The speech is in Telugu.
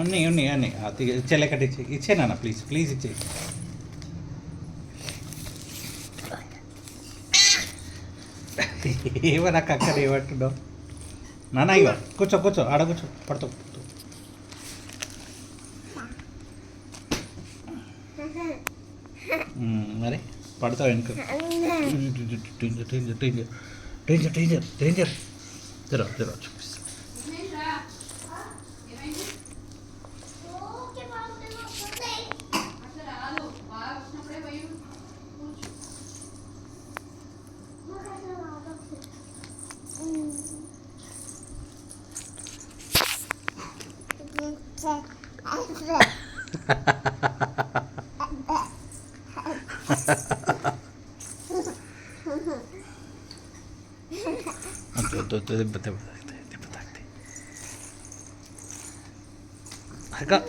ఉన్నాయి ఉన్నాయి అన్నీ చెల్లెకటి ఇచ్చే నాన్న ప్లీజ్ ప్లీజ్ ఇచ్చే. ఏమో నాకు అక్కడ ఏమంటున్నావు నాన్న. ఇవ్వ కూర్చో కూర్చో ఆడ కూర్చో పడతావు. మరి పడతావు వెనుక. Danger danger danger danger danger danger. జరా జరా చూపిస్తా. దెబ్బ తాకితే అక్క